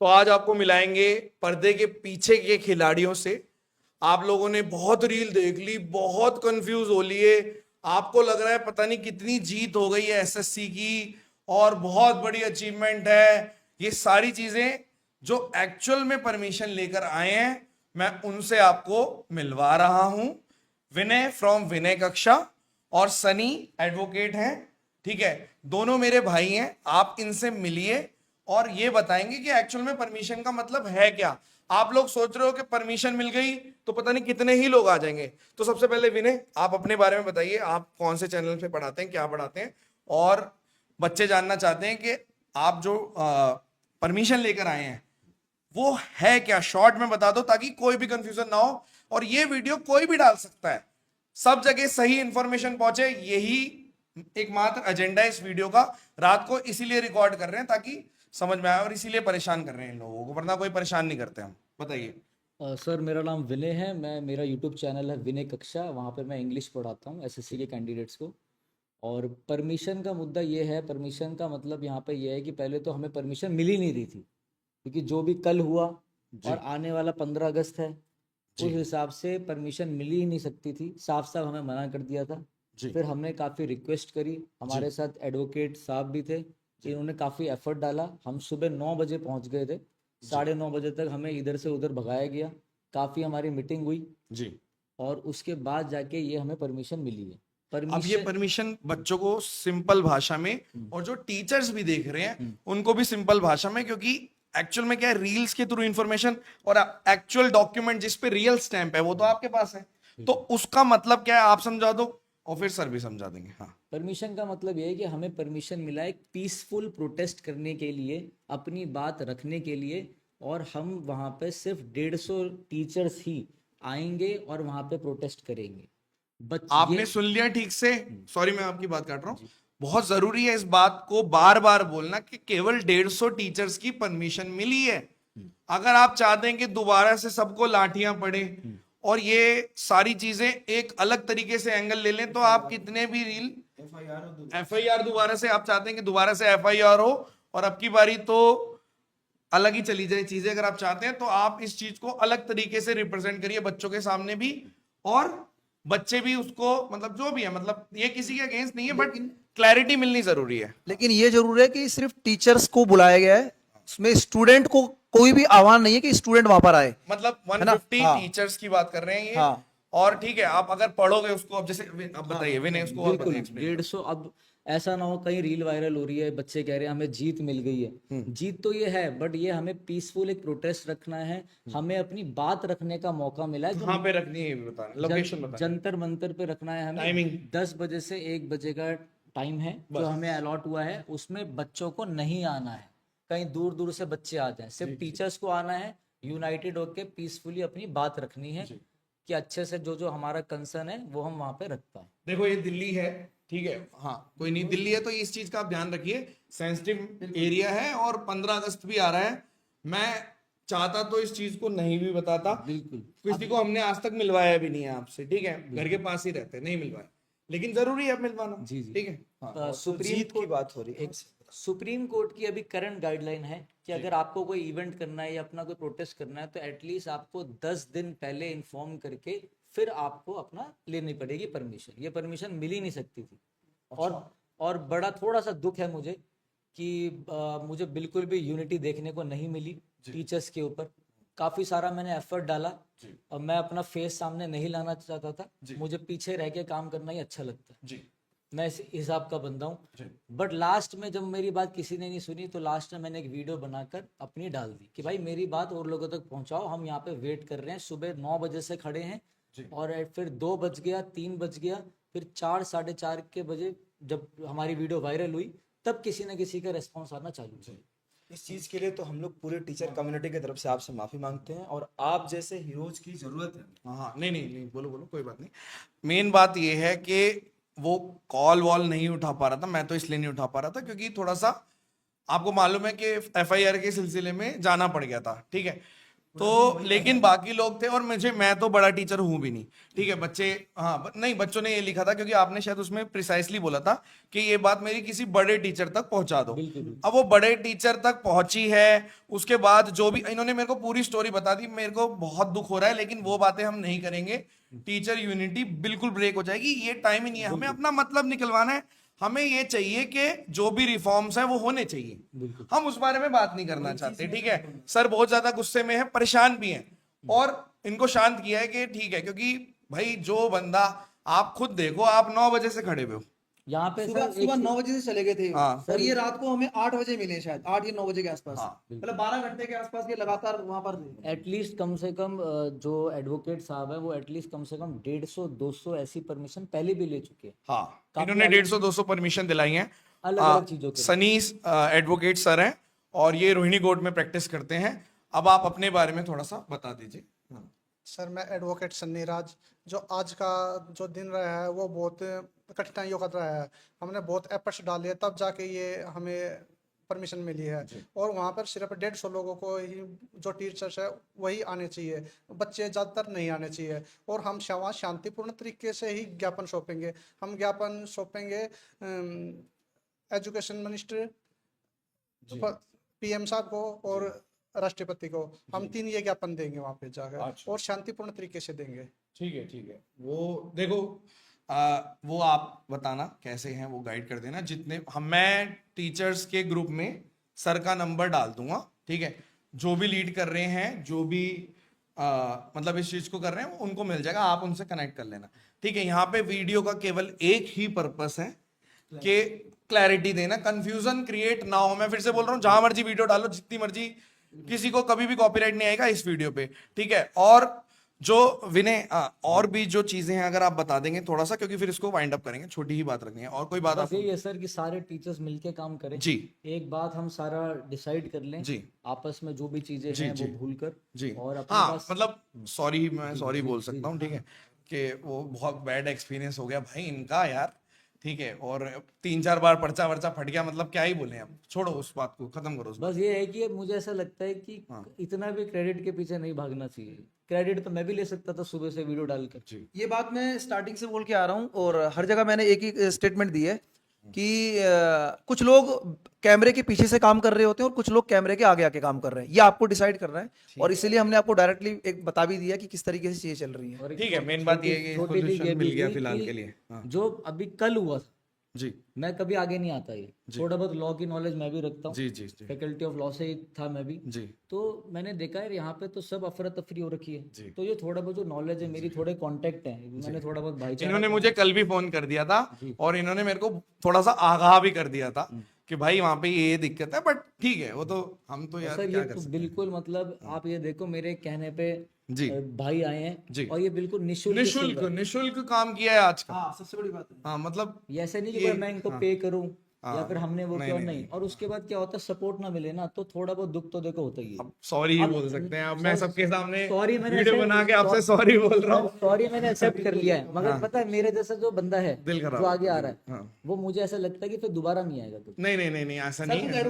तो आज आपको मिलाएंगे पर्दे के पीछे के खिलाड़ियों से। आप लोगों ने बहुत रील देख ली, बहुत कंफ्यूज हो लिए, आपको लग रहा है पता नहीं कितनी जीत हो गई है एसएससी की और बहुत बड़ी अचीवमेंट है। ये सारी चीजें जो एक्चुअल में परमिशन लेकर आए हैं, मैं उनसे आपको मिलवा रहा हूं। विनय फ्रॉम विनय कक्षा और सनी एडवोकेट हैं, ठीक है। दोनों मेरे भाई हैं, आप इनसे मिलिए और ये बताएंगे कि एक्चुअल में परमिशन का मतलब है क्या। आप लोग सोच रहे हो कि परमिशन मिल गई तो पता नहीं कितने ही लोग आ जाएंगे। तो सबसे पहले विनय, आप अपने बारे में बताइए, आप कौन से चैनल पे पढ़ाते हैं, क्या पढ़ाते हैं, और बच्चे जानना चाहते हैं कि आप जो परमिशन लेकर आए हैं वो है क्या। शॉर्ट में बता दो ताकि कोई भी कंफ्यूजन ना हो। और ये वीडियो कोई भी डाल सकता है, सब जगह सही इंफॉर्मेशन पहुंचे, यही एकमात्र एजेंडा है इस वीडियो का। रात को इसीलिए रिकॉर्ड कर रहे हैं ताकि समझ में आए, और इसीलिए परेशान कर रहे हैं इन लोगों को, वरना कोई परेशान नहीं करते हम। बताइए। सर मेरा नाम विनय है। मेरा यूट्यूब चैनल है विनय कक्षा। वहाँ पे मैं इंग्लिश पढ़ाता हूँ एसएससी के कैंडिडेट्स को। और परमिशन का मुद्दा ये है, परमिशन का मतलब यहाँ पे ये है कि पहले तो हमें परमिशन मिल ही नहीं रही थी, क्योंकि जो भी कल हुआ और जी आने वाला 15 अगस्त है, जी उस हिसाब से परमिशन मिल ही नहीं सकती थी। साफ साफ हमें मना कर दिया था। जी फिर हमने काफ़ी रिक्वेस्ट करी, जी हमारे साथ एडवोकेट साहब भी थे, जी इन्होंने काफ़ी एफर्ट डाला। हम सुबह 9 बजे पहुँच गए थे, जी 9:30 बजे तक हमें इधर से उधर भगाया गया। काफ़ी हमारी मीटिंग हुई जी। और उसके बाद जाके ये हमें परमिशन मिली है। अब ये परमिशन। परमिशन बच्चों को सिंपल भाषा में, हम्म, और जो टीचर्स भी देख रहे हैं हम्म, उनको भी सिंपल भाषा में, क्योंकि एक्चुअल में क्या है, रील्स के थ्रू इंफॉर्मेशन और एक्चुअल डॉक्यूमेंट जिस पे रियल स्टैंप है वो तो आपके पास है। तो बिल्कुल। उसका मतलब क्या है आप समझा दो, और फिर सर भी समझा देंगे। हाँ परमिशन का मतलब ये है कि हमें परमिशन मिला है एक पीसफुल प्रोटेस्ट करने के लिए, अपनी बात रखने के लिए। और हम वहाँ पे सिर्फ 150 टीचर्स ही आएंगे और वहाँ पे प्रोटेस्ट करेंगे। बच ये। आपने सुन लिया ठीक से। हम्म, सॉरी मैं आपकी बात काट रहा हूं। जी। बहुत जरूरी है इस बात को बार बार बोलना कि केवल 150 टीचर्स की परमिशन मिली है। हम्म, अगर आप चाहते हैं कि दोबारा से सबको लाठियां पड़े हम्म, और ये सारी चीजें एक अलग तरीके से एंगल ले लें, तो आप कितने भी रील एफआईआर दोबारा से, आप चाहते हैं कि दोबारा से एफआईआर हो और अब की बारी तो अलग ही चली जाए चीजें, अगर आप चाहते हैं तो आप इस चीज को अलग तरीके से रिप्रेजेंट करिए बच्चों के सामने भी, और बच्चे भी उसको, मतलब जो भी है, मतलब ये किसी के अगेंस्ट नहीं है, बट लेकिन क्लैरिटी मिलनी जरूरी है। लेकिन ये जरूर है कि सिर्फ टीचर्स को बुलाया गया है, उसमें स्टूडेंट को कोई भी आह्वान नहीं है कि स्टूडेंट वहां पर आए। मतलब है ना? 150 हाँ। टीचर्स की बात कर रहे हैं ये। हाँ। और ठीक है, आप अगर पढ़ोगे उसको, अब जैसे अब हाँ। बताइए विनय, उसको और बिल्कुल बताइए, एक्सप्लेन करो। 150। अब ऐसा ना हो कहीं रील वायरल हो रही है, बच्चे कह रहे हैं हमें जीत मिल गई है। जीत तो ये है, बट ये हमें पीसफुल एक प्रोटेस्ट रखना है। हमें अपनी बात रखने का मौका मिला है। जो कहाँ पे रखनी है ये भी बताना, लोकेशन बताना, जंतर मंतर पे रखना है हमें। टाइमिंग। 10 बजे से 1 बजे का टाइम है जो बस हमें अलॉट हुआ है। उसमें बच्चों को नहीं आना है, कहीं दूर दूर से बच्चे आते हैं, सिर्फ टीचर्स को आना है। यूनाइटेड होकर पीसफुली अपनी बात रखनी है कि अच्छे से जो जो हमारा कंसर्न है वो हम वहाँ पे रख पाए। देखो ये दिल्ली है, ठीक है, हाँ कोई नहीं, दिल्ली है तो इस चीज का आप ध्यान रखिए, सेंसिटिव एरिया है और 15 अगस्त भी आ रहा है। मैं चाहता तो इस चीज को नहीं भी बताता, बिल्कुल। किसी को हमने आज तक मिलवाया भी नहीं है आपसे, ठीक है, घर के पास ही रहते हैं, नहीं मिलवाया, लेकिन जरूरी है अब मिलवाना, जी जी। ठीक है। हाँ सुप्रीम जीत की कोर्ट बात हो रही है। एक सुप्रीम कोर्ट की अभी करंट गाइडलाइन है कि अगर आपको कोई इवेंट करना है या अपना कोई प्रोटेस्ट करना है तो एटलीस्ट आपको 10 दिन पहले इन्फॉर्म करके फिर आपको अपना लेनी पड़ेगी परमिशन। ये परमिशन मिल ही नहीं सकती थी। और बड़ा थोड़ा सा दुख है मुझे कि मुझे बिल्कुल भी यूनिटी देखने को नहीं मिली टीचर्स के ऊपर। काफ़ी सारा मैंने एफर्ट डाला और मैं अपना फेस सामने नहीं लाना चाहता था। मुझे पीछे रह के काम करना ही अच्छा लगता है। जी मैं इस हिसाब का बंदा हूँ। जी बट लास्ट में जब मेरी बात किसी ने नहीं सुनी तो लास्ट में मैंने एक वीडियो बनाकर अपनी डाल दी कि भाई मेरी बात और लोगों तक पहुंचाओ, हम यहाँ पे वेट कर रहे हैं। सुबह 9 बजे से खड़े हैं और फिर 2 बज गया, 3 बज गया, फिर 4, 4:30 के बजे जब हमारी वीडियो वायरल हुई तब किसी न किसी का रेस्पॉन्स आना चालू हुआ। इस चीज के लिए तो हम लोग पूरे टीचर कम्युनिटी की तरफ से आपसे माफी मांगते हैं और आप जैसे हीरोज की जरूरत है। हाँ हाँ, नहीं नहीं नहीं, बोलो बोलो, कोई बात नहीं। मेन बात ये है कि वो कॉल वॉल नहीं उठा पा रहा था, मैं तो इसलिए नहीं उठा पा रहा था क्योंकि थोड़ा सा आपको मालूम है कि एफआईआर के सिलसिले में जाना पड़ गया था, ठीक है। तो लेकिन बाकी लोग थे और मैं तो बड़ा टीचर हूं भी नहीं, ठीक है। बच्चे, हाँ नहीं, बच्चों ने ये लिखा था क्योंकि आपने शायद उसमें प्रिसाइसली बोला था कि ये बात मेरी किसी बड़े टीचर तक पहुंचा दो। अब वो बड़े टीचर तक पहुंची है, उसके बाद जो भी इन्होंने मेरे को पूरी स्टोरी बता दी, मेरे को बहुत दुख हो रहा है, लेकिन वो बातें हम नहीं करेंगे। टीचर यूनिटी बिल्कुल ब्रेक हो जाएगी, ये टाइम ही नहीं है। हमें अपना मतलब निकलवाना है, हमें ये चाहिए कि जो भी रिफॉर्म्स हैं वो होने चाहिए, हम उस बारे में बात नहीं करना चाहते, ठीक है। सर बहुत ज्यादा गुस्से में है, परेशान भी हैं, और इनको शांत किया है कि ठीक है, क्योंकि भाई जो बंदा, आप खुद देखो, आप 9 बजे से खड़े हुए हो, यहाँ पे सुबह सर सुबह 9 बजे से चले गए थे हाँ। और ये रात को हमें 8 बजे मिले, शायद 8 या 9 बजे के आसपास। हाँ, मतलब 12 घंटे के आसपास ये लगातार वहां पर थे। एटलीस्ट कम से कम जो एडवोकेट साहब है वो एटलीस्ट कम से कम 150-200 ऐसी परमिशन पहले भी ले चुके हैं हाँ, काफी इन्होंने अलग- 150-200 परमिशन दिलाई है। अलग-अलग चीजों के लिए। सनीस एडवोकेट सर हैं और ये रोहिणी कोर्ट में प्रैक्टिस करते हैं। अब आप अपने बारे में थोड़ा सा बता दीजिए। हाँ। सर मैं एडवोकेट सन्नी राज, जो आज का जो दिन रहा है वो बहुत कठिनाइयों का रहा है। हमने बहुत एफर्ट्स डाले तब जाके ये हमें परमिशन मिली है, और वहाँ पर सिर्फ 150 लोगों को ही, जो टीचर्स है वही आने चाहिए, बच्चे ज़्यादातर नहीं आने चाहिए। और हम वहाँ शांतिपूर्ण तरीके से ही ज्ञापन सौंपेंगे। हम ज्ञापन सौंपेंगे एजुकेशन मिनिस्टर, पीएम साहब को और राष्ट्रपति को। हम 3 ये ज्ञापन देंगे वहां पे जाकर, अच्छा। और शांतिपूर्ण तरीके से देंगे। ठीक है, ठीक है। वो देखो, वो आप बताना कैसे हैं, वो गाइड कर देना। जितने मैं टीचर्स के ग्रुप में सर का नंबर डाल दूंगा, ठीक है। जो भी लीड कर रहे हैं, जो भी मतलब इस चीज को कर रहे हैं, उनको मिल जाएगा, आप उनसे कनेक्ट कर लेना, ठीक है। यहाँ पे वीडियो का केवल एक ही पर्पस है कि क्लैरिटी देना, कंफ्यूजन क्रिएट ना हो। मैं फिर से बोल रहा हूँ, जहां मर्जी वीडियो डालो, जितनी मर्जी, किसी को कभी भी कॉपीराइट नहीं आएगा इस वीडियो पे, ठीक है। और जो विनय, और भी जो चीजें हैं अगर आप बता देंगे थोड़ा सा, क्योंकि फिर इसको वाइंड अप करेंगे, छोटी ही बात रखनी है। और कोई बात बस आप, यही है सर कि सारे टीचर्स मिलके काम करें। जी एक बात हम सारा डिसाइड कर लें जी आपस में, जो भी चीजें जी, हैं जी, वो भूल कर, जी, और अपने हाँ, पास मतलब सॉरी, मैं सॉरी बोल सकता हूँ, ठीक है, कि वो बहुत बैड एक्सपीरियंस हो गया भाई इनका यार, ठीक है। और 3-4 बार पर्चा वर्चा फट गया, मतलब क्या ही बोले, अब छोड़ो उस बात को, खत्म करो उस बात बस ये है कि मुझे ऐसा लगता है कि इतना भी क्रेडिट के पीछे नहीं भागना चाहिए। क्रेडिट तो मैं भी ले सकता था सुबह से वीडियो डालकर। जी। ये बात मैं स्टार्टिंग से बोल के आ रहा हूँ, और हर जगह मैंने एक ही स्टेटमेंट दी है कि कुछ लोग कैमरे के पीछे से काम कर रहे होते हैं और कुछ लोग कैमरे के आगे आके काम कर रहे हैं। ये आपको डिसाइड करना है, और इसीलिए हमने आपको डायरेक्टली एक बता भी दिया कि किस तरीके से चीजें चल रही हैं। और एक ठीक है, मेन बात ये है कि छोटी सी solution ये मिल भी गया थी फिलहाल कि के लिए। हाँ। जो अभी कल हुआ था, जी मैं कभी आगे नहीं आता, ये थोड़ा बहुत लॉ की नॉलेज मैं भी रखता हूँ, जी जी जी फैकल्टी ऑफ लॉ से ही था मैं भी। जी तो मैंने देखा है यहाँ पे तो सब अफरा तफरी हो रखी जी। है। तो ये थोड़ा बहुत जो नॉलेज है मेरी, थोड़े कांटेक्ट है, मैंने थोड़ा बहुत भाईचारा, इन्होंने मुझे कल भी फोन कर दिया था, और इन्होंने मेरे को थोड़ा सा आगाह भी कर दिया था कि भाई वहां पे ये दिक्कत है, बट ठीक है, वो तो हम तो यार सर क्या ये कर तो सकते बिल्कुल, मतलब आप ये देखो, मेरे कहने पे जी। भाई आए हैं, जी। और ये बिल्कुल हैं। निःशुल्क निशुल्क निशुल्क काम किया है आज का। हाँ, सबसे बड़ी बात है। हाँ, मतलब ये ऐसे नहीं कि ये- भाई मैं इनको पे करूं या फिर हमने वो नहीं, किया, नहीं, नहीं। और उसके बाद क्या होता है, सपोर्ट ना मिले ना, तो थोड़ा बहुत दुख तो देखो होता ही है। अब सॉरी ही बोल सकते हैं। अब मैं सबके सामने सॉरी मैंने वीडियो ऐसे- बना के आपसे सॉरी बोल रहा हूँ। सॉरी मैंने एक्सेप्ट कर लिया है, मगर पता है मेरे जैसा जो बंदा है दिल खराब जो आगे आ रहा है, हाँ। वो मुझे ऐसा लगता है कि फिर दोबारा नहीं आएगा। तो नहीं नहीं नहीं नहीं, ऐसा नहीं है।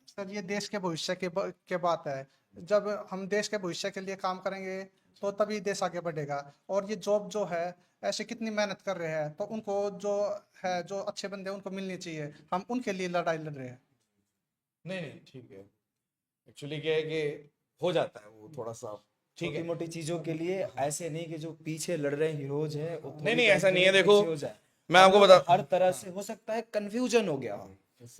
सर ये देश के भविष्य के बात है। जब हम देश के भविष्य के लिए काम करेंगे तो तभी देश आगे बढ़ेगा। और ये जॉब जो है, ऐसे कितनी मेहनत कर रहे हैं, तो उनको जो है, जो अच्छे बंदे हैं, उनको मिलनी चाहिए। हम उनके लिए लड़ाई लड़ रहे हैं। नहीं नहीं, ठीक है। एक्चुअली क्या है कि हो जाता है वो थोड़ा सा, ठीक छोटी है। मोटी चीजों के लिए ऐसे नहीं कि जो पीछे लड़ रहे हीरोज हैं वो नहीं थोड़ी नहीं, ऐसा नहीं है। पीछे देखो, हो जाए। मैं आपको बता, हर तरह से हो सकता है कंफ्यूजन हो गया,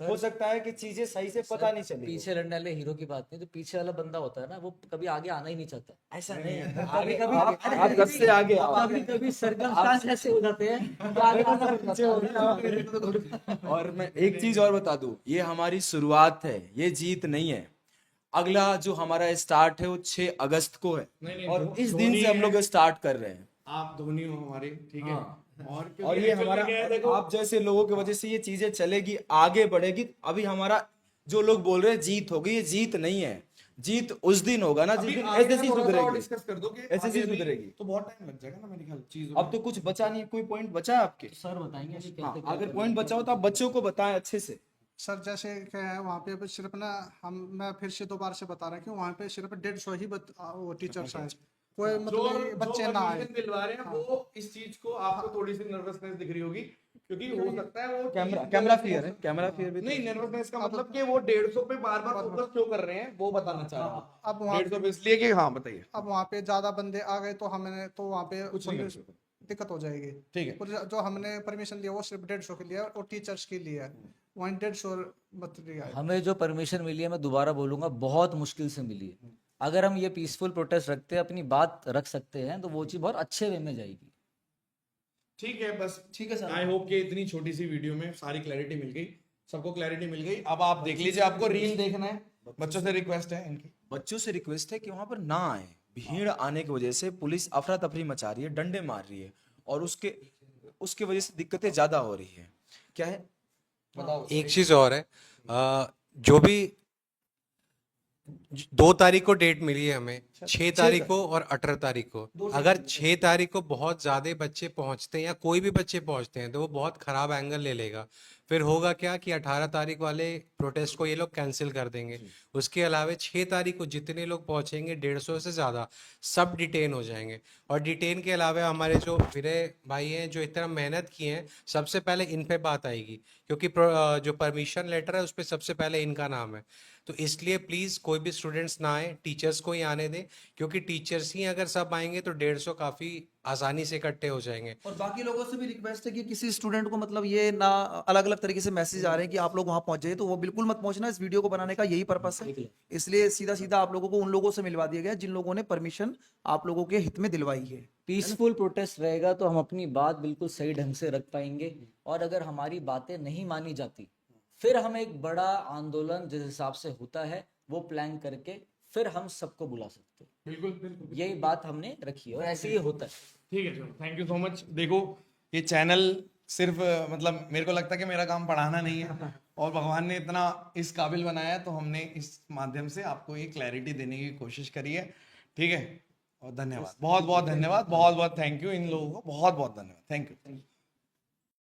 हो सकता है कि चीजें सही से पता नहीं चली। पीछे लड़ने वाले हीरो की बात नहीं, जो पीछे वाला बंदा होता है ना, वो कभी आगे आना ही नहीं चाहता। ऐसा नहीं है, आगे कभी आप 10 से आगे आओ। कभी कभी सर्कमस्टांस ऐसे हो जाते हैं कि आगे आना पड़ जाता है। और मैं एक चीज और बता दूं, ये हमारी शुरुआत है, ये जीत नहीं है। अगला जो हमारा स्टार्ट है वो 6 अगस्त को है, नहीं, और इस दिन से हम लोग स्टार्ट कर रहे हैं। आप धोनी हो हमारे, ठीक है। और और ये हमारा, आप जैसे लोगों की वजह से ये चीजें चलेगी, आगे बढ़ेगी। अभी हमारा जो लोग बोल रहे हैं जीत होगी, ये जीत नहीं है। जीत उस दिन होगा ना जिस दिन एसएससी सुधरेगी। डिस्कस कर दो कि एसएससी आगे भी सुधरेगी। तो बहुत टाइम लग जाएगा ना मेरे ख्याल चीज। अब तो कुछ बचा नहीं, कोई पॉइंट बचा है आपके? सर बताएंगे कि हाँ, कैसे क्या अगर पॉइंट बचा हो तो आप बच्चों को बताएं अच्छे से। सर जैसे क्या है वहाँ पे बस सिर्फ ना मैं फिर से दोबारा से बता रहा हूँ कि वहाँ पे सिर्फ 150 ही वो टीचर्स आए, कोई मतलब ये बच्चे ना आए। परमिशन दिलवा रहे हैं वो इस चीज को आपको थोड़ी सी नर्वसनेस दिख रही होगी, क्योंकि हो सकता है वो कैमरा फियर है, कैमरा फियर भी नहीं, नर्वसनेस का मतलब कि वो 150 पे बार बार फोकस क्यों कर रहे हैं वो बताना चाह रहा हूँ। अब वहाँ 150 पे इसलिए कि हाँ बताइए। अब वहाँ पे ज्यादा बंदे आ गए तो हमने तो वहाँ पे दिक्कत हो जाएगी। ठीक है। और जो हमने परमिशन लिया वो सिर्फ 150 के लिए है और टीचर्स के लिए है, वहीं 150 मत लिया है। हमें जो परमिशन मिली है, मैं दोबारा बोलूंगा, बहुत मुश्किल से मिली है। अगर हम ये पीसफुल प्रोटेस्ट रखते हैं, अपनी बात रख सकते हैं, तो वो चीज़ बहुत अच्छे वे में जाएगी। ठीक है, बस ठीक है सर। आई होप कि इतनी छोटी सी वीडियो में सारी क्लैरिटी मिल गई, सबको क्लैरिटी मिल गई। अब आप देख लीजिए, आपको रील देखना है, बच्चों से रिक्वेस्ट है इनकी। बच्चों से रिक्वेस्ट है कि वहां पर ना आए। भीड़ आने की वजह से पुलिस अफरा तफरी मचा रही है, डंडे मार रही है, और उसके वजह से दिक्कतें ज्यादा हो रही है। क्या है, बताओ। एक चीज और है, जो भी 2 तारीख को डेट मिली है हमें, 6 तारीख को और 18 तारीख को। अगर 6 तारीख को बहुत ज्यादा बच्चे पहुंचते हैं या कोई भी बच्चे पहुंचते हैं तो वो बहुत खराब एंगल ले लेगा। फिर होगा क्या कि 18 तारीख वाले प्रोटेस्ट को ये लोग कैंसिल कर देंगे। उसके अलावा 6 तारीख को जितने लोग पहुंचेंगे 150 से ज़्यादा सब डिटेन हो जाएंगे। और डिटेन के अलावा हमारे जो विनय भाई हैं जो इतना मेहनत किए हैं, सबसे पहले इन पे बात आएगी, क्योंकि जो परमिशन लेटर है उस पर सबसे पहले इनका नाम है। तो इसलिए प्लीज़ कोई भी स्टूडेंट्स ना आए, टीचर्स को ही आने दें, क्योंकि टीचर्स ही अगर सब आएंगे तो 150 काफ़ी आसानी से इकट्ठे हो जाएंगे। और बाकी लोगों से भी रिक्वेस्ट है कि किसी स्टूडेंट को मतलब ये ना अलग अलग तरीके से मैसेज आ रहे हैं कि आप लोग वहां पहुंच जाइए, तो वो बिल्कुल मत पहुंचना। इस वीडियो को बनाने का यही पर्पस है, इसलिए सीधा सीधा आप लोगों को उन लोगों से मिलवा दिया गया जिन लोगों ने परमिशन आप लोगों के हित में दिलवाई है। पीसफुल प्रोटेस्ट रहेगा तो हम अपनी बात बिल्कुल सही ढंग से रख पाएंगे। और अगर हमारी बातें नहीं मानी जाती, फिर हम एक बड़ा आंदोलन जिस हिसाब से होता है वो प्लान करके फिर हम सबको बुला सकते हैं। बिल्कुल बिल्कुल, यही बात हमने रखी है और ऐसे ही होता है। ठीक है, चलो, थैंक यू सो मच। देखो, ये चैनल सिर्फ मतलब मेरे को लगता है कि मेरा काम पढ़ाना नहीं है, और भगवान ने इतना इस काबिल बनाया है, तो हमने इस माध्यम से आपको ये क्लैरिटी देने की कोशिश करी है। ठीक है, और धन्यवाद, बहुत बहुत धन्यवाद, बहुत बहुत थैंक यू इन लोगों को, बहुत बहुत धन्यवाद, थैंक यू।